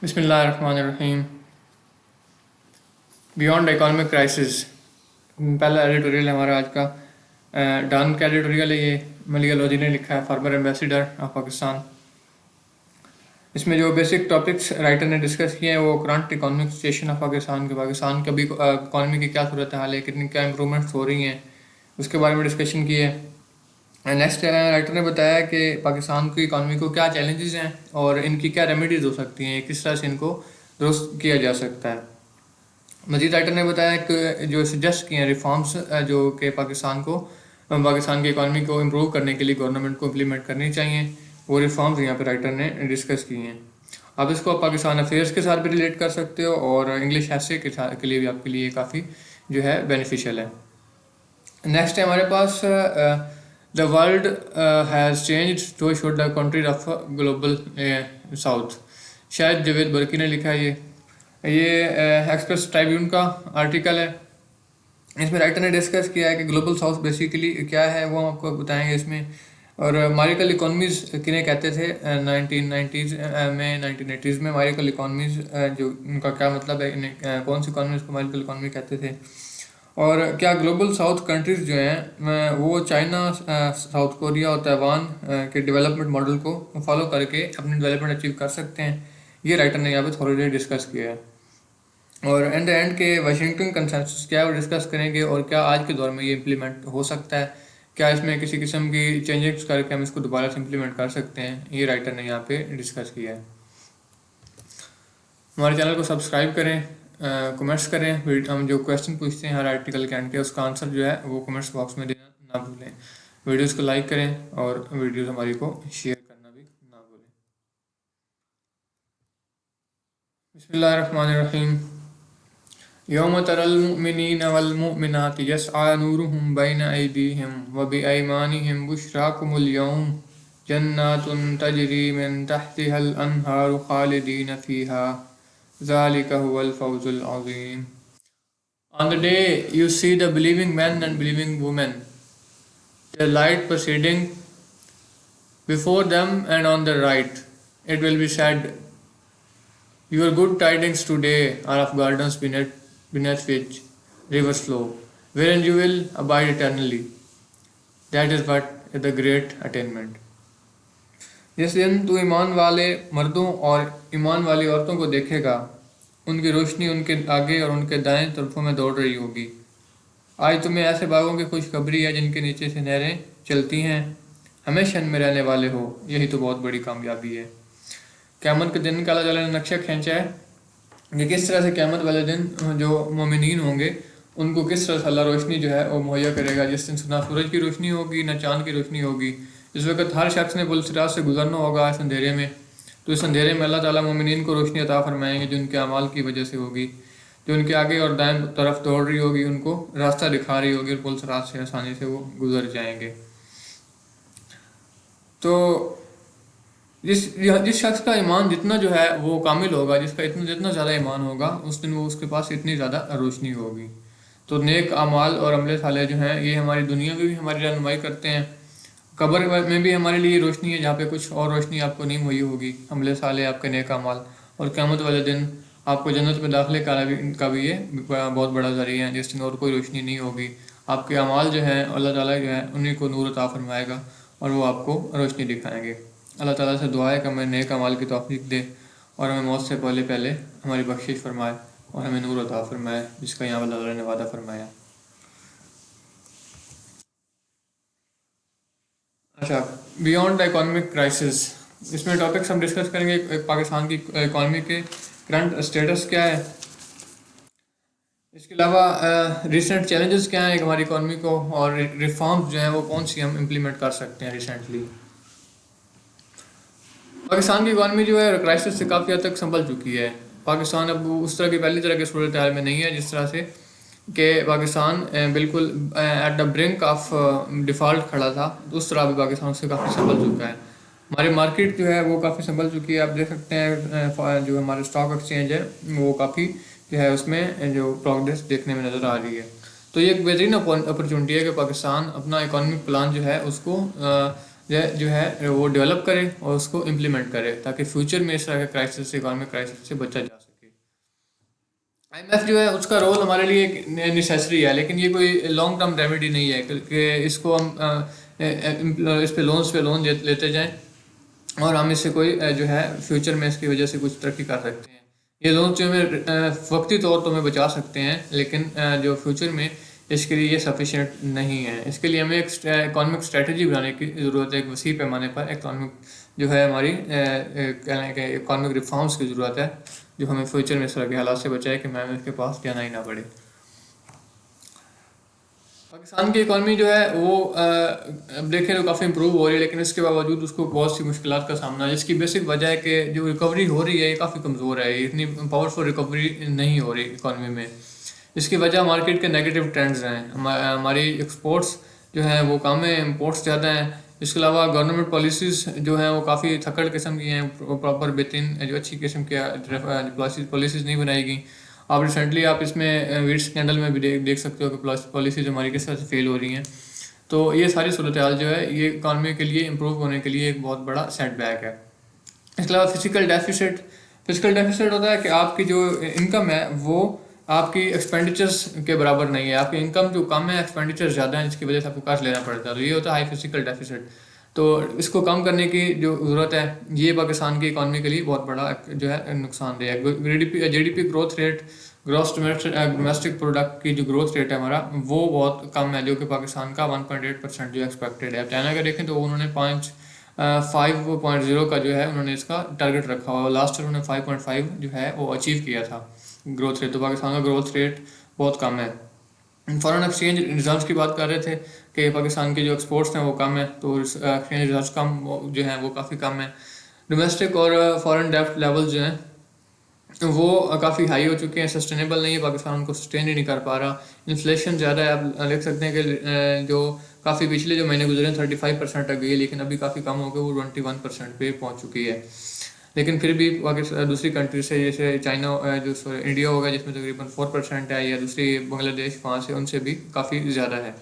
बिस्मिल्लाहिर्रहमानिर्रहीम। Beyond economic crisis पहला editorial है हमारा आज का। डॉन का एडिटोरियल है ये, मलिया लोधी ने लिखा है, फॉर्मर एम्बेसडर ऑफ पाकिस्तान। इसमें जो बेसिक टॉपिक्स राइटर ने डिस्कस किए हैं वो current economic situation of Pakistan की अभी इकॉनमी की क्या सूरत हाल है, कितनी क्या इंप्रूवमेंट्स हो रही हैं, उसके बारे में डिस्कशन की है। नेक्स्ट राइटर ने बताया कि पाकिस्तान की इकॉनमी को क्या चैलेंजेस हैं और इनकी क्या रेमेडीज हो सकती हैं, किस तरह से इनको दुरुस्त किया जा सकता है। मजीद राइटर ने बताया कि जो सजेस्ट किए हैं रिफॉर्म्स जो कि पाकिस्तान की इकॉनमी को इम्प्रूव करने के लिए गवर्नमेंट को इम्प्लीमेंट करनी चाहिए, वो रिफॉर्म्स यहाँ पे राइटर ने डिस्कस किए हैं। आप इसको पाकिस्तान अफेयर्स के साथ भी रिलेट कर सकते हो और इंग्लिश ऐसे के लिए भी आपके लिए काफ़ी जो है बेनिफिशियल है। नेक्स्ट है हमारे पास the world has changed, so should the countries of global south. शायद जवेद बर्की ने लिखा है ये एक्सप्रेस ट्राइब्यून का आर्टिकल है। इसमें राइटर ने डिस्कस किया है कि ग्लोबल साउथ बेसिकली क्या है, वो हम आपको बताएंगे इसमें। और मारिकल इकोनॉमीज़ किन्हें कहते थे 1990s में 1980s में मारिकल इकोनॉमीज़ जो उनका क्या मतलब है, इन्हें कौन सी इकोनॉमीज़ को मारिकल इकोनॉमी कहते थे, और क्या ग्लोबल साउथ कंट्रीज़ जो हैं वो चाइना, साउथ कोरिया और ताइवान के डेवलपमेंट मॉडल को फॉलो करके अपनी डेवलपमेंट अचीव कर सकते हैं। ये राइटर ने यहाँ पे थोड़ी डिस्कस किया है। और एंड के वाशिंगटन कंसेंसस क्या है वो डिस्कस करेंगे और क्या आज के दौर में ये इम्प्लीमेंट हो सकता है, क्या इसमें किसी किस्म की चेंजेस करके हम इसको दोबारा से इम्प्लीमेंट कर सकते हैं, ये राइटर ने यहाँ पे डिस्कस किया है। हमारे चैनल को सब्सक्राइब करें, कमेंट्स करें, हम जो क्वेश्चन पूछते हैं हर आर्टिकल के एंड के उसका आंसर जो है वो कमेंट्स बॉक्स में देना ना भूलें। वीडियोज़ को लाइक करें और वीडियोज़ हमारी को शेयर करना भी ना भूलें। बिस्मिल्लाहिर्रहमानिर्रहीम। यौम तरल मुमिनीन वल मुमिनात यस्आ नूरुहुम बैन ऐदीहिम व बिअयमानिहिम बुश्राकुमुल यौम जन्नातुन तजरी मिन तहतिहल अनहारु खालिदीन फीहा ज़ालिका हुवल फौजुल अज़ीम। On the day you see the believing men and believing women, their light proceeding before them and on the right, it will be said, your good tidings today are of gardens beneath which rivers flow, wherein you will abide eternally. That is what is the great attainment. जिस दिन तू ईमान वाले मर्दों और ईमान वाली औरतों को देखेगा, उनकी रोशनी उनके आगे और उनके दाएं तरफों में दौड़ रही होगी। आज तुम्हें ऐसे बागों की खुशखबरी है जिनके नीचे से नहरें चलती हैं, हमेशा में रहने वाले हो, यही तो बहुत बड़ी कामयाबी है। क़यामत के दिन का अल्लाह ताला ने नक्शा खींचा है कि किस तरह से क़यामत वाले दिन जो मोमिनीन होंगे उनको किस तरह से अल्लाह रोशनी जो है वो मुहैया करेगा। जिस दिन ना सूरज की रोशनी होगी ना चाँद की रोशनी होगी। इस वक्त हर शख्स ने पुल-सिरात से गुजरना होगा इस अंधेरे में, तो इस अंधेरे में अल्लाह ताला मोमिनीन को रोशनी अता फरमाएंगे जो उनके अमाल की वजह से होगी, जो उनके आगे और दाएं तरफ दौड़ रही होगी, उनको रास्ता दिखा रही होगी और पुल-सिरात से आसानी से वो गुजर जाएंगे। तो जिस शख्स का ईमान जितना जो है वो कामिल होगा, जिसका जितना ज़्यादा ईमान होगा, उस दिन वो उसके पास इतनी ज़्यादा रोशनी होगी। तो नेक अमाल और अमले साले जो हैं ये हमारी दुनिया में भी हमारी रहनुमाई करते हैं, कब्र में भी हमारे लिए रोशनी है जहाँ पे कुछ और रोशनी आपको नहीं मुहैया होगी, अमले साले आपके नेक अमाल, और क़यामत वाले दिन आपको जन्नत में दाखिले का भी ये बहुत बड़ा ज़रिया है, जिस दिन और कोई रोशनी नहीं होगी। आपके अमाल जो हैं अल्लाह ताला जो है उन्हीं को नूर अता फरमाएगा और वो आपको रोशनी दिखाएंगे। अल्लाह ताला से दुआ है कि हमें नेक अमाल की तौफीक दे और हमें मौत से पहले हमारी बख्शिश फरमाए और हमें नूर अता फरमाए जिसका यहाँ अल्लाह ताला ने वादा फरमाया। अच्छा, बियॉन्ड द इकोनॉमिक क्राइसिस, इसमें टॉपिक्स हम डिस्कस करेंगे। पाकिस्तान की इकॉनमी के करंट स्टेटस क्या है, इसके अलावा रिसेंट चैलेंजेस क्या हैं हमारी इकॉनमी को, और रिफॉर्म्स जो हैं वो कौन सी हम इम्प्लीमेंट कर सकते हैं रिसेंटली। पाकिस्तान की इकॉनमी जो है क्राइसिस से काफ़ी हद तक संभल चुकी है। पाकिस्तान अब उस तरह की पहली तरह की सूरत हाल में नहीं है जिस तरह से कि पाकिस्तान बिल्कुल at the brink of default खड़ा था, तो उस तरह भी पाकिस्तान उससे काफ़ी संभल चुका है। हमारी मार्केट जो है वो काफ़ी संभल चुकी है। आप देख सकते हैं जो हमारे स्टॉक एक्सचेंज है वो काफ़ी जो है उसमें जो प्रोग्रेस देखने में नज़र आ रही है। तो ये एक बेहतरीन अपॉर्चुनिटी है कि पाकिस्तान अपना इकोनॉमिक प्लान जो है उसको जो है वो डेवलप करे और उसको इम्प्लीमेंट करे, ताकि फ्यूचर में इस तरह के क्राइसिस से, इकोनॉमिक क्राइसिस से बचा जा सके। आईएमएफ जो है उसका रोल हमारे लिए एक नेसेसरी है, लेकिन ये कोई लॉन्ग टर्म रेमेडी नहीं है कि इसको हम इस पे लोन लेते जाएं और हम इससे कोई जो है फ्यूचर में इसकी वजह से कुछ तरक्की कर सकते हैं। ये लोन जो हमें वक्ती तौर तो हमें बचा सकते हैं, लेकिन जो फ्यूचर में इसके लिए ये सफिशिएंट नहीं है। इसके लिए हमें एक इकोनॉमिक स्ट्रेटजी बनाने की ज़रूरत है, एक वसी पैमाने पर इकोनॉमिक जो है हमारी कहने के इकोनॉमिक रिफॉर्म्स की ज़रूरत है, जो हमें फ्यूचर में इस तरह के हालात से बचाए कि हमें इसके पास जाना ही ना पड़े। पाकिस्तान की इकॉनमी जो है वो अब देखें तो काफ़ी इम्प्रूव हो रही है, लेकिन इसके बावजूद उसको बहुत सी मुश्किलात का सामना है, जिसकी बेसिक वजह है कि जो रिकवरी हो रही है ये काफ़ी कमज़ोर है, इतनी पावरफुल रिकवरी नहीं हो रही इकॉनमी में। इसकी वजह मार्केट के नेगेटिव ट्रेंड्स हैं। हमारी एक्सपोर्ट्स जो हैं वो कम है, इम्पोर्ट्स ज़्यादा हैं। इसके अलावा गवर्नमेंट पॉलिसीज़ जो हैं वो काफ़ी थकड़ किस्म की हैं, प्रॉपर बेहतरीन जो अच्छी किस्म की पॉलिसीज़ नहीं बनाई गई। आप रिसेंटली आप इसमें वीट स्कैंडल में भी देख सकते हो कि पॉलिसीज हमारी किस तरह से फेल हो रही हैं। तो ये सारी सूरत हाल जो है ये इकॉनमी के लिए इम्प्रूव होने के लिए एक बहुत बड़ा सेटबैक है। इसके अलावा फिजिकल डेफिसिट होता है कि आपकी जो इनकम है वो आपकी एक्सपेंडिचर्स के बराबर नहीं है। आपकी इनकम जो कम है, एक्सपेंडिचर ज़्यादा है, जिसकी वजह से आपको कर्ज लेना पड़ता है, तो ये होता है हाई फिजिकल डेफिसिट। तो इसको कम करने की जो ज़रूरत है, ये पाकिस्तान की इकॉनमी के लिए बहुत बड़ा जो है नुकसानदेह है। GDP growth rate, gross domestic product की जो ग्रोथ रेट है हमारा, वो बहुत कम है, जो कि पाकिस्तान का 1.8% जो एक्सपेक्टेड है। चाइना का देखें तो उन्होंने 5.0 का जो है उन्होंने इसका टारगेट रखा हुआ, लास्ट ईयर उन्होंने 5.5 जो है वो अचीव किया था ग्रोथ रेट। तो पाकिस्तान का ग्रोथ रेट बहुत कम है। फॉरेन एक्सचेंज रिजर्व्स की बात कर रहे थे कि पाकिस्तान के जो एक्सपोर्ट्स हैं वो कम है, तो एक्सचेंज रिजर्व्स कम जो हैं वो काफ़ी कम है। डोमेस्टिक और फॉरेन डेब्ट लेवल जो हैं वो काफ़ी हाई हो चुके हैं, सस्टेनेबल नहीं है, पाकिस्तान उनको सस्टेन ही नहीं कर पा रहा। इन्फ्लेशन ज़्यादा है, आप देख सकते हैं कि जो काफ़ी पिछले जो महीने गुजरे 35% तक गई है, लेकिन अभी काफ़ी कम हो गए, वो 21% पे पहुंच चुकी है। लेकिन फिर भी पाकिस्तान दूसरी कंट्री से, जैसे चाइना जो इंडिया होगा जिसमें तकरीबन 4% है, या दूसरी बांग्लादेश वहाँ से, उनसे भी काफ़ी ज़्यादा है।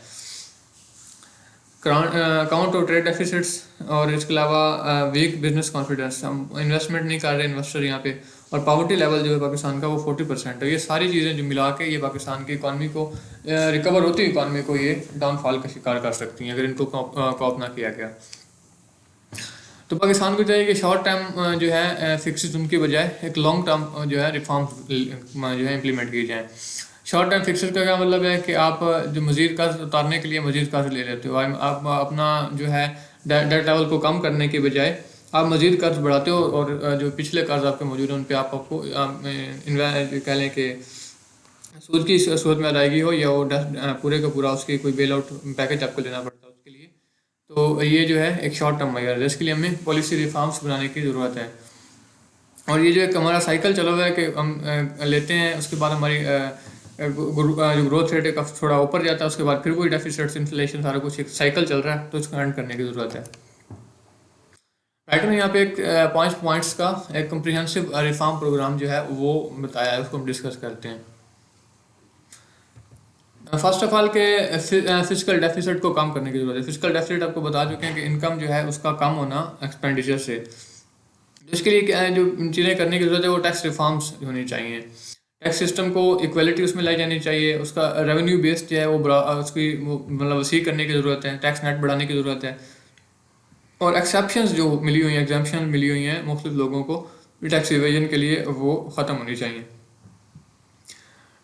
अकाउंट और ट्रेड डेफिसिट्स और इसके अलावा वीक बिजनेस कॉन्फिडेंस, हम इन्वेस्टमेंट नहीं कर रहे इन्वेस्टर यहाँ पे, और पॉवर्टी लेवल जो है पाकिस्तान का वो 40% है। ये सारी चीज़ें जो मिला के ये पाकिस्तान की इकॉनमी को, रिकवर होती इकॉनमी को ये डाउनफॉल का शिकार कर सकती हैं अगर इनको कॉप ना किया गया। तो पाकिस्तान को चाहिए कि शॉर्ट टर्म जो है फिक्सेस उनकी बजाय एक लॉन्ग टर्म जो है रिफॉर्म्स जो है इम्प्लीमेंट किए जाएँ। शॉर्ट टर्म फिक्सेस का क्या मतलब है कि आप जो मजीद कर्ज उतारने के लिए मजीद कर्ज ले लेते हो, आप अपना जो है डेट लेवल को कम करने के बजाय आप मजीद कर्ज बढ़ाते हो, और जो पिछले कर्ज आपके मौजूद हैं उन पर आपको कह लें कि सूद की सूरत में अदायगी हो, या वो पूरे का पूरा उसकी कोई बेल आउट पैकेज आपको लेना पड़ता है उसके लिए। तो ये जो है एक शॉर्ट टर्म मेजर है, इसके लिए हमें पॉलिसी रिफॉर्म्स बनाने की ज़रूरत है। और ये जो एक हमारा साइकिल चला हुआ है कि हम लेते हैं, उसके बाद हमारी जो ग्रोथ रेट है काफ़ी थोड़ा ऊपर जाता है, उसके बाद फिर कोई डेफिसिट, इन्फ्लेशन, सारा कुछ एक साइकिल चल रहा है, तो इसको एंड करने की ज़रूरत है। राइट में यहाँ पे एक 5 पॉइंट्स का एक कम्प्रिहेंसिव रिफॉर्म प्रोग्राम जो है वो बताया है, उसको हम डिस्कस करते हैं। फर्स्ट ऑफ ऑल के फिजिकल डेफिसिट को कम करने की ज़रूरत है। फिजिकल डेफिसिट आपको बता चुके हैं कि इनकम जो है उसका कम होना एक्सपेंडिचर से। इसके लिए जो चीज़ें करने की ज़रूरत है वो टैक्स रिफॉर्म्स होनी चाहिए। टैक्स सिस्टम को इक्वलिटी उसमें लाई जानी चाहिए, उसका रेवेन्यू बेस्ड जो है वो उसकी मतलब वसी करने की ज़रूरत है, टैक्स नेट बढ़ाने की ज़रूरत है, और एक्सेप्शंस जो मिली हुई हैं, एग्जाम्पशन मिली हुई हैं मुख्तलिफ लोगों को टैक्स इवेजन के लिए, वो ख़त्म होनी चाहिए।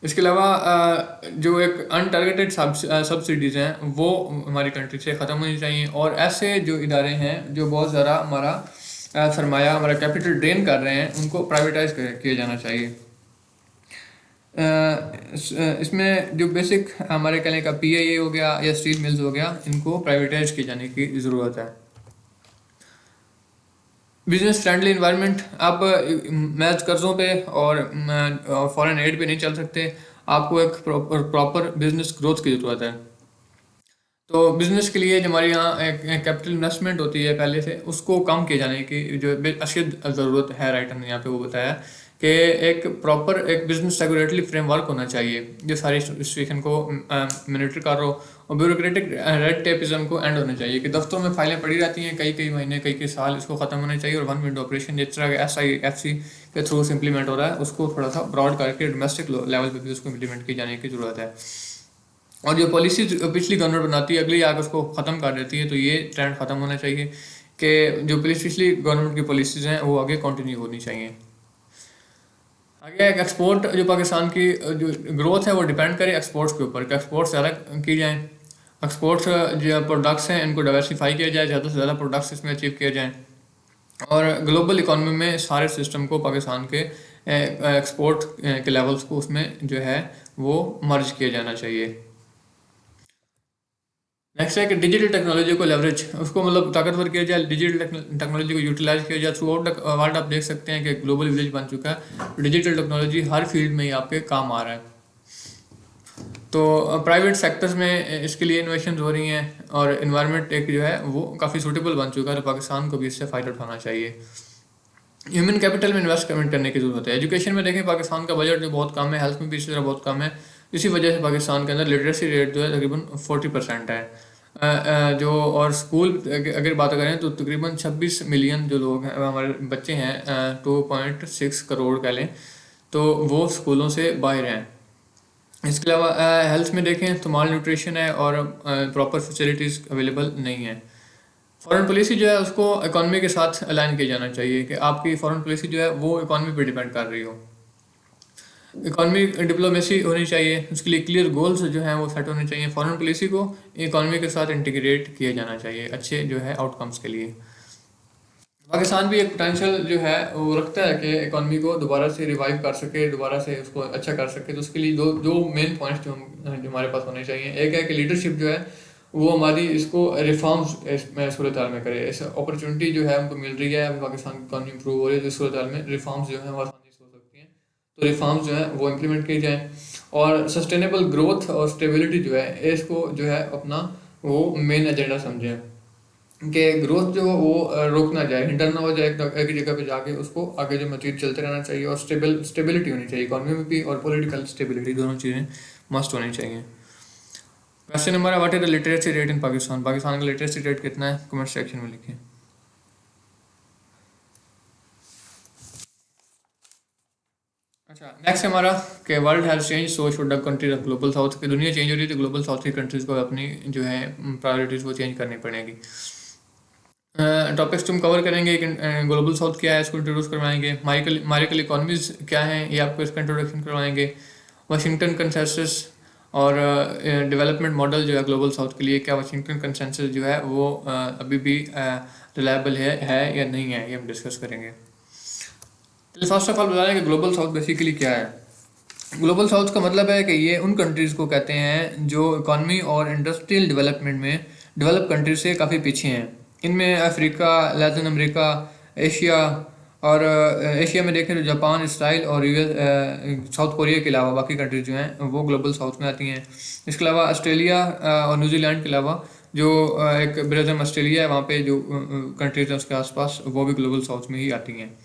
इसके अलावा जो एक अनटारगेटेड सब्सिडीज़ हैं वो हमारी कंट्री से ख़त्म होनी चाहिए, और ऐसे जो इदारे हैं जो बहुत ज़्यादा हमारा सरमाया, हमारा कैपिटल ड्रेन कर रहे हैं, उनको प्राइवेटाइज किया जाना चाहिए। इसमें जो बेसिक हमारे कहने का पीआईए हो गया या स्टील मिल्स हो गया, इनको प्राइवेटाइज किए जाने की ज़रूरत है। बिजनेस फ्रेंडली इन्वायरमेंट, आप महज कर्ज़ों पे और फॉरेन एड पे नहीं चल सकते, आपको एक प्रॉपर बिजनेस ग्रोथ की ज़रूरत है। तो बिज़नेस के लिए जो हमारे यहाँ एक कैपिटल इन्वेस्टमेंट होती है पहले से, उसको कम किए जाने की जो अशद ज़रूरत है, राइटर ने यहाँ पे वो बताया कि एक प्रॉपर एक बिजनेस रेगुलेटरी फ्रेमवर्क होना चाहिए जो सारी सिचुएशन को मॉनिटर कर रहा हो, और ब्यूरोक्रेटिक रेड टेपिज्म को एंड होना चाहिए कि दफ्तरों में फाइलें पड़ी रहती हैं कई कई महीने कई कई साल, इसको ख़त्म होना चाहिए। और वन विंडो ऑपरेशन जिस तरह का SIFC के थ्रू इम्प्लीमेंट हो रहा है उसको थोड़ा सा ब्रॉड करके डोमेस्टिक लेवल पर भी उसको इम्प्लीमेंट की जाने की ज़रूरत है। और जो पॉलिसी पिछली गवर्नमेंट बनाती है अगली आगे उसको ख़त्म कर देती है, तो ये ट्रेंड ख़त्म होना चाहिए कि जो पिछली गवर्नमेंट की पॉलिसीज़ हैं वो आगे कंटिन्यू होनी चाहिए। आगे एक एक्सपोर्ट जो पाकिस्तान की जो ग्रोथ है वो डिपेंड करे एक्सपोर्ट्स के ऊपर कि एक्सपोर्ट ज़्यादा की जाएँ। एक्सपोर्ट्स जो प्रोडक्ट्स हैं इनको डाइवर्सिफाई किया जाए, ज़्यादा से ज़्यादा प्रोडक्ट्स इसमें अचीव किए जाएँ, और ग्लोबल इकोनॉमी में सारे सिस्टम को पाकिस्तान के एक्सपोर्ट के लेवल्स को उसमें जो है वो मर्ज किया जाना चाहिए। नेक्स्ट है कि डिजिटल टेक्नोलॉजी को लेवरेज उसको मतलब ताकतवर किया जाए, डिजिटल टेक्नोलॉजी को यूटिलाइज किया जाए थ्रू आउट द वर्ल्ड। आप देख सकते हैं कि ग्लोबल विलेज बन चुका है, डिजिटल टेक्नोलॉजी हर फील्ड में ही आपके काम आ रहा है। तो प्राइवेट सेक्टर्स में इसके लिए इन्वेशन हो रही हैं, और इन्वायरमेंट एक जो है वो काफ़ी सूटेबल बन चुका है, तो पाकिस्तान को भी इससे फ़ायदा उठाना चाहिए। ह्यूमन कैपिटल में इन्वेस्टमेंट करने की ज़रूरत है। एजुकेशन में देखें पाकिस्तान का बजट जो बहुत कम है, हेल्थ में भी इसी तरह बहुत कम है, इसी वजह से पाकिस्तान के अंदर लिटरेसी रेट जो है तकरीबन 40% है। जो और स्कूल अगर बात करें तो तकरीबन 26 मिलियन जो लोग हैं हमारे बच्चे हैं, 2.6 करोड़ कह लें, तो वो स्कूलों से बाहर हैं। इसके अलावा हेल्थ में देखें तो माल न्यूट्रिशन है और प्रॉपर फैसिलिटीज़ अवेलेबल नहीं है। फॉरेन पॉलिसी जो है उसको इकॉनमी के साथ अलाइन किया जाना चाहिए कि आपकी फॉरेन पॉलिसी जो है वो इकॉनमी पे डिपेंड कर रही हो। इकॉनमी डिप्लोमेसी होनी चाहिए, उसके लिए क्लियर गोल्स जो हैं वो सेट होने चाहिए। फॉरेन पॉलिसी को इकॉनमी के साथ इंटीग्रेट किया जाना चाहिए अच्छे जो है आउटकम्स के लिए। पाकिस्तान भी एक पोटेंशियल जो है वो रखता है कि इकॉनमी को दोबारा से रिवाइव कर सके, दोबारा से उसको अच्छा कर सके। तो उसके लिए दो मेन पॉइंट्स जो हमारे पास होने चाहिए, एक है कि लीडरशिप जो है वो हमारी इसको रिफॉर्म्स इसमें सूरत हाल में करे। इस अपॉर्चुनिटी जो है हमको मिल रही है, अभी पाकिस्तान की इकॉनमी इंप्रूव हो रही है, तो इस सूरत हाल में रिफॉर्म्स जो है वो आसानी से हो सकती हैं, तो रिफॉर्म्स जो है वो इम्प्लीमेंट की जाए। और सस्टेनेबल ग्रोथ और स्टेबिलिटी जो है इसको जो है अपना वो मेन एजेंडा समझें कि ग्रोथ जो वो रोक ना जाए, हिंडर ना हो जाए एक ही जगह पे जाके, उसको आगे जो मजीद चलते रहना चाहिए। और स्टेबिलिटी होनी चाहिए इकॉनमी में भी, और पॉलिटिकल स्टेबिलिटी, दोनों चीज़ें मस्ट होनी चाहिए। क्वेश्चन नंबर है what is the literacy rate in Pakistan. Pakistan का लिटरेसी रेट कितना है, कमेंट सेक्शन में लिखें। अच्छा, नेक्स्ट हमारा कि world has change so should the countries of global south. की दुनिया चेंज हो रही है तो ग्लोबल साउथ की कंट्रीज़ को अपनी जो है प्रायोरिटीज़ वो चेंज करनी पड़ेगी। टॉपिक्स तुम कवर करेंगे कि ग्लोबल साउथ क्या है, इसको इंट्रोड्यूस करवाएंगे। मारिकल इकोनॉमीज क्या हैं, ये आपको इसका इंट्रोडक्शन करवाएंगे। वाशिंगटन कंसेंसस और डेवलपमेंट मॉडल जो है ग्लोबल साउथ के लिए, क्या वाशिंगटन कंसेंसस जो है वो अभी भी रिलायबल है या नहीं है, ये हम डिस्कस करेंगे। तो फर्स्ट ऑफ ऑल बता दें कि ग्लोबल साउथ बेसिकली क्या है। ग्लोबल साउथ का मतलब है कि ये उन कंट्रीज़ को कहते हैं जो इकॉनमी और इंडस्ट्रियल डेवलपमेंट में डेवलप कंट्रीज से काफ़ी पीछे हैं। इनमें अफ्रीका, लैटिन अमेरिका, एशिया, और एशिया में देखें तो जापान, इसराइल और साउथ कोरिया के अलावा बाकी कंट्रीज जो हैं वो ग्लोबल साउथ में आती हैं। इसके अलावा ऑस्ट्रेलिया और न्यूजीलैंड के अलावा जो एक ब्रिटेन ऑस्ट्रेलिया है, वहाँ पे जो कंट्रीज हैं उसके आसपास, वो भी ग्लोबल साउथ में ही आती हैं।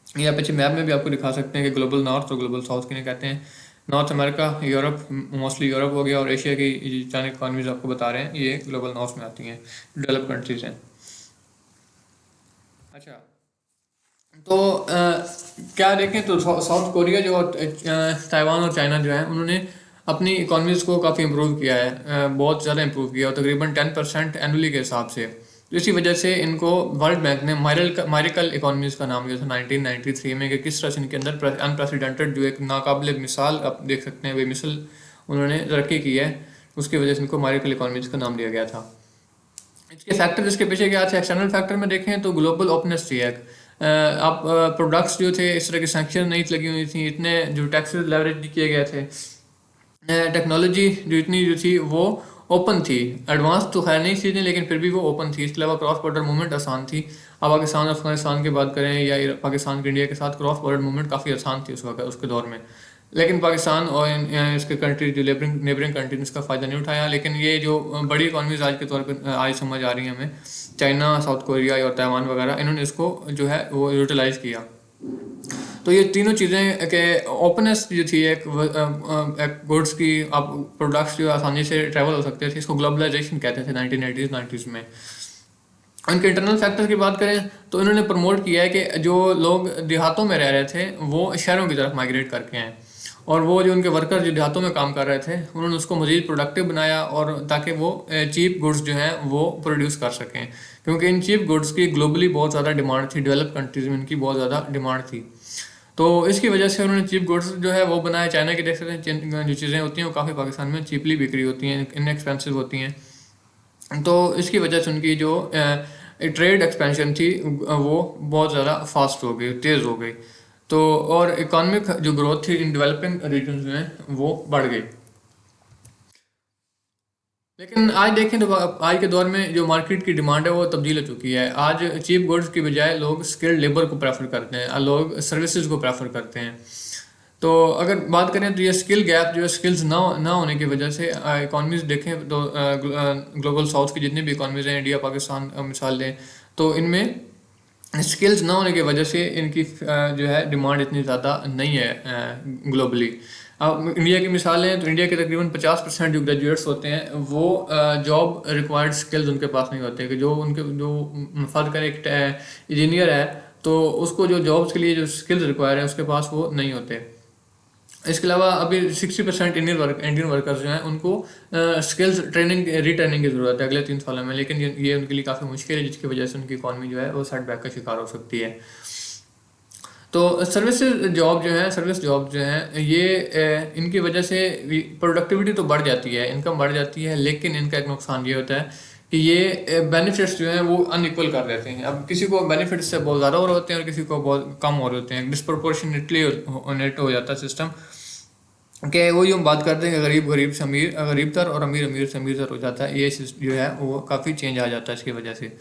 ये आप पीछे मैप में भी आपको दिखा सकते हैं कि ग्लोबल नॉर्थ और ग्लोबल साउथ किन्हें कहते हैं। North America, Europe, mostly Europe हो गया, और एशिया की जितनी इकॉनमीज आपको बता रहे हैं ये ग्लोबल नॉर्थ में आती हैं, डेवलप कंट्रीज हैं। अच्छा, तो क्या देखें तो साउथ कोरिया जो ताइवान और चाइना जो है उन्होंने अपनी इकॉनमीज़ को काफ़ी इम्प्रूव किया है, बहुत ज़्यादा इम्प्रूव किया, और तकरीबन 10% एनुअली के हिसाब से। तो इसी वजह से इनको वर्ल्ड बैंक ने मायरिकल इकॉनमीज़ का नाम दिया था 1993 में, कि किस तरह से इनके अंदर अनप्रेसिडेंटेड जो एक नाकाबिल मिसाल आप देख सकते हैं बेमिसल उन्होंने तरक्की की है, उसकी वजह से इनको मायरिकल इकॉनमीज़ का नाम दिया गया था। इसके फैक्टर इसके पीछे क्या थे, एक्सटर्नल फैक्टर में देखें तो ग्लोबल ओपननेस थी एक। आप प्रोडक्ट्स जो थे इस तरह के सैंक्शन नहीं लगी हुई थी, इतने जो टैक्सेस लेवरेज नहीं किए गए थे, टेक्नोलॉजी जो इतनी जो थी वो ओपन थी। एडवांस तो खैर नहीं थी लेकिन फिर भी वो ओपन थी। इसके अलावा क्रॉस बॉर्डर मूवमेंट आसान थी। अब पाकिस्तान अफगानिस्तान की बात करें या पाकिस्तान के इंडिया के साथ क्रॉस बॉर्डर मूवमेंट काफ़ी आसान थी उस वक्त उसके दौर में, लेकिन पाकिस्तान और इसके कंट्री जो नेबरिंग कंट्रीज इसका फ़ायदा नहीं उठाया। लेकिन ये जो बड़ी इकॉनमीज आज के तौर पर आज समझ आ रही हैं हमें, चाइना, साउथ कोरिया और ताइवान वगैरह, इन्होंने इसको जो है वो यूटिलाइज़ किया। तो ये तीनों चीज़ें के ओपननेस जो थी एक गुड्स की, आप प्रोडक्ट्स जो आसानी से ट्रैवल हो सकते थे, इसको ग्लोबलाइजेशन कहते थे 1980s 90s में। उनके इंटरनल फैक्टर की बात करें तो इन्होंने प्रमोट किया है कि जो लोग देहातों में रह रहे थे वो शहरों की तरफ माइग्रेट करके आए, और वो जो उनके वर्कर जो देहातों में काम कर रहे थे उन्होंने उसको मज़ीद प्रोडक्टिव बनाया, और ताकि वो चीप गुड्स जो हैं वो प्रोड्यूस कर सकें, क्योंकि इन चीप गुड्स की ग्लोबली बहुत ज़्यादा डिमांड थी, डेवलप कंट्रीज़ में इनकी बहुत ज़्यादा डिमांड थी। तो इसकी वजह से उन्होंने चीप गुड्स जो है वो बनाए। चाइना की देख सकते हैं जो चीज़ें होती हैं वो काफ़ी पाकिस्तान में चीपली बिक्री होती हैं, इनएक्सपेंसिव होती हैं। तो इसकी वजह से उनकी जो ट्रेड एक्सपेंशन थी वो बहुत ज़्यादा फास्ट हो गई, तेज़ हो गई। तो और इकोनॉमिक जो ग्रोथ थी इन डेवलपिंग रीजन्स में वो बढ़ गई। लेकिन आज देखें तो आज के दौर में जो मार्केट की डिमांड है वो तब्दील हो चुकी है। आज चीप गुड्स की बजाय लोग स्किल्ड लेबर को प्रेफर करते हैं, लोग सर्विसेज को प्रेफर करते हैं। तो अगर बात करें तो ये स्किल गैप जो है, स्किल्स ना होने की वजह से इकॉनमीज देखें तो ग्लोबल साउथ की जितनी भी इकॉनमीज हैं, इंडिया पाकिस्तान मिसाल दें, तो इनमें स्किल्स ना होने की वजह से इनकी जो है डिमांड इतनी ज़्यादा नहीं है ग्लोबली। अब इंडिया की मिसाल है तो इंडिया के तकरीबन 50% जो ग्रेजुएट्स होते हैं वो जॉब रिक्वायर्ड स्किल्स उनके पास नहीं होते, कि जो उनके जो फ़र्ज करें एक इंजीनियर है तो उसको जो जॉब्स के लिए जो स्किल्स रिक्वायर है उसके पास वो नहीं होते। इसके अलावा अभी 60% इंडियन वर्कर्स जो हैं उनको स्किल्स ट्रेनिंग रीट्रेनिंग की ज़रूरत है अगले 3 सालों में, लेकिन ये उनके लिए काफ़ी मुश्किल है, जिसकी वजह से उनकी इकॉनमी जो है वो सेटबैक का शिकार हो सकती है। तो सर्विस जॉब जो हैं ये इनकी वजह से प्रोडक्टिविटी तो बढ़ जाती है, इनकम बढ़ जाती है, लेकिन इनका एक नुकसान ये होता है कि ये बेनिफिट्स जो हैं वो अनइक्वल कर देते हैं। अब किसी को बेनिफिट्स से बहुत ज़्यादा हो रहे होते हैं और किसी को बहुत कम हो रहे होते हैं, डिस्प्रपोर्शनेटली नेट हो जाता है सिस्टम, कि वही हम बात करते हैं कि गरीब गरीब से अमीर गरीब तर और अमीर अमीर से अमीर तर हो जाता है। ये जो है वो काफ़ी चेंज आ जाता है इसकी वजह से।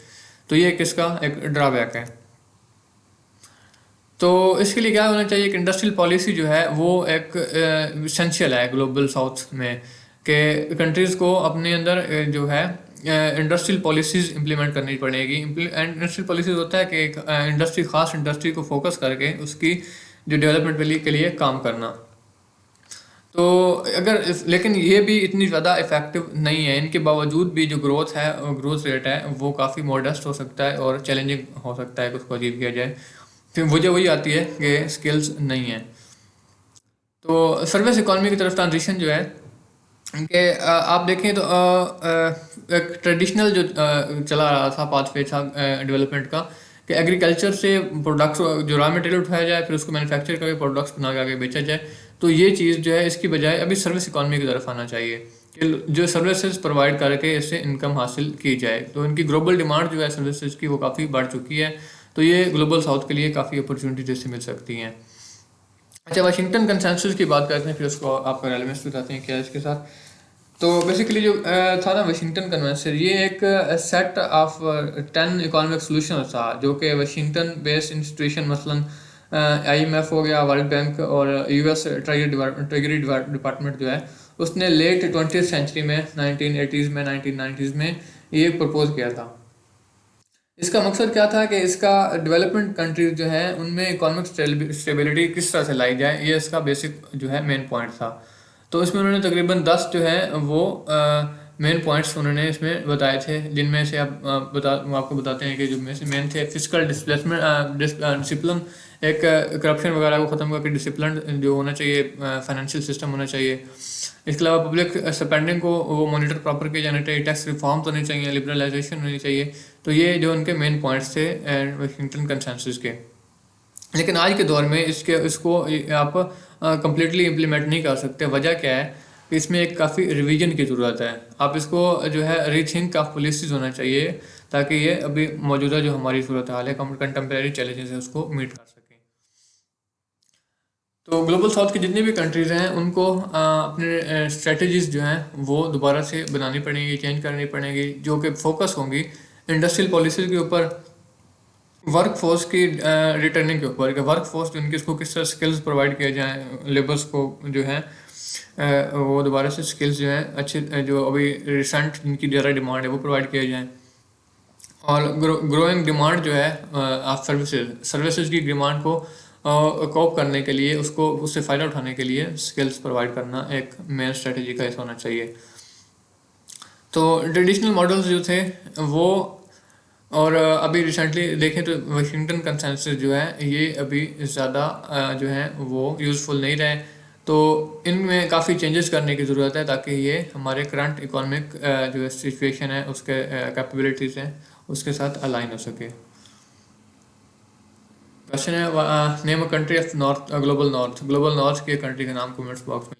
तो ये किसका एक ड्रॉबैक है। तो इसके लिए क्या होना चाहिए कि इंडस्ट्रियल पॉलिसी जो है वो एक इसेंशियल है ग्लोबल साउथ में, कि कंट्रीज़ को अपने अंदर जो है इंडस्ट्रियल पॉलिसीज़ इम्प्लीमेंट करनी पड़ेगी। इंडस्ट्रियल पॉलिसीज़ होता है कि एक इंडस्ट्री ख़ास इंडस्ट्री को फोकस करके उसकी जो डेवलपमेंट के लिए काम करना। तो अगर लेकिन ये भी इतनी ज़्यादा इफ़ेक्टिव नहीं है, इनके बावजूद भी जो ग्रोथ रेट है वो काफ़ी मॉडेस्ट हो सकता है और चैलेंजिंग हो सकता है कि उसको अचीव किया जाए। फिर वजह वही आती है कि स्किल्स नहीं है। तो सर्विस इकॉनमी की तरफ ट्रांजिशन जो है कि आप देखें तो एक ट्रेडिशनल जो चला रहा था पाथवे था डेवलपमेंट का, कि एग्रीकल्चर से प्रोडक्ट्स जो रॉ मटेरियल उठाया जाए फिर उसको मैन्युफैक्चर करके प्रोडक्ट्स बना के आगे बेचा जाए। तो ये चीज़ जो है इसकी बजाय अभी सर्विस इकॉनमी की तरफ आना चाहिए, कि जो सर्विसेज प्रोवाइड करके इससे इनकम हासिल की जाए। तो इनकी ग्लोबल डिमांड जो है सर्विसेज की वो काफ़ी बढ़ चुकी है, तो ये ग्लोबल साउथ के लिए काफ़ी अपॉर्चुनिटीज इससे मिल सकती हैं। अच्छा, वाशिंगटन कंसेंसस की बात करते हैं, फिर उसको आपका रेलेवेंस बताते हैं क्या है इसके साथ। तो बेसिकली जो था ना वाशिंगटन कन्वेंशन, ये एक सेट ऑफ 10 इकोनॉमिक सॉल्यूशन था जो कि वाशिंगटन बेस्ड इंस्टीट्यूशन मसलन IMF हो गया, वर्ल्ड बैंक और US ट्रेजरी डिपार्टमेंट जो है उसने लेट 20th सेंचुरी में 1980s में 1990s में ये प्रपोज किया था। इसका मकसद क्या था कि इसका डेवलपमेंट कंट्रीज जो है उनमें इकोनॉमिक स्टेबिलिटी किस तरह से लाई जाए, ये इसका बेसिक जो है मेन पॉइंट था। तो इसमें उन्होंने तकरीबन 10 जो है वो मेन पॉइंट्स उन्होंने इसमें बताए थे, जिनमें से आपको बताते हैं कि जिनमें से मेन थे फिजिकल डिसिप्लिन, एक करप्शन वगैरह को ख़त्म करके डिसिप्लिन जो होना चाहिए फाइनेंशियल सिस्टम होना चाहिए। इसके अलावा पब्लिक स्पेंडिंग को वो मॉनिटर प्रॉपर किया जाना चाहिए, टैक्स रिफॉर्म होने चाहिए, लिबरलाइजेशन होनी चाहिए। तो ये जो उनके मेन पॉइंट्स थे वाशिंगटन कंसेंसस के। लेकिन आज के दौर में इसको आप कम्प्लीटली इम्प्लीमेंट नहीं कर सकते। वजह क्या है कि इसमें एक काफ़ी रिवीजन की ज़रूरत है। आप इसको जो है रीथिंक ऑफ पॉलिसीज होना चाहिए, ताकि ये अभी मौजूदा जो हमारी सूरत हाल है कंटेम्प्रेरी चैलेंजेस है उसको मीट कर सकें। तो ग्लोबल साउथ की जितनी भी कंट्रीज़ हैं उनको अपने स्ट्रेटजीज़ जो हैं वो दोबारा से बनानी पड़ेंगी, चेंज करनी पड़ेंगी, जो कि फोकस होंगी इंडस्ट्रियल पॉलिसीज़ के ऊपर, वर्क फोर्स की रिटर्निंग के ऊपर, कि वर्क फोर्स जो इनकी इसको किस तरह स्किल्स प्रोवाइड किए जाएँ, लेबर्स को जो है वो दोबारा से स्किल्स जो हैं अच्छे जो अभी रिसेंट जिनकी ज़्यादा डिमांड है वो प्रोवाइड किए जाएँ। और ग्रोइंग डिमांड जो है आप सर्विसेज की डिमांड को कोप करने के लिए, उसको उससे फ़ायदा उठाने के लिए स्किल्स प्रोवाइड करना एक मेन स्ट्रेटजी का हिस्सा होना चाहिए। तो ट्रेडिशनल मॉडल्स जो थे वो, और अभी रिसेंटली देखें तो वाशिंगटन कंसेंसस जो है ये अभी ज़्यादा जो है वो यूज़फुल नहीं रहे। तो इनमें काफ़ी चेंजेस करने की ज़रूरत है ताकि ये हमारे करंट इकोनॉमिक जो सिचुएशन है उसके कैपेबिलिटीज़ हैं उसके साथ अलाइन हो सके। क्वेश्चन है name a country of north, global north. Global north के कंट्री का नाम कमेंट्स बॉक्स में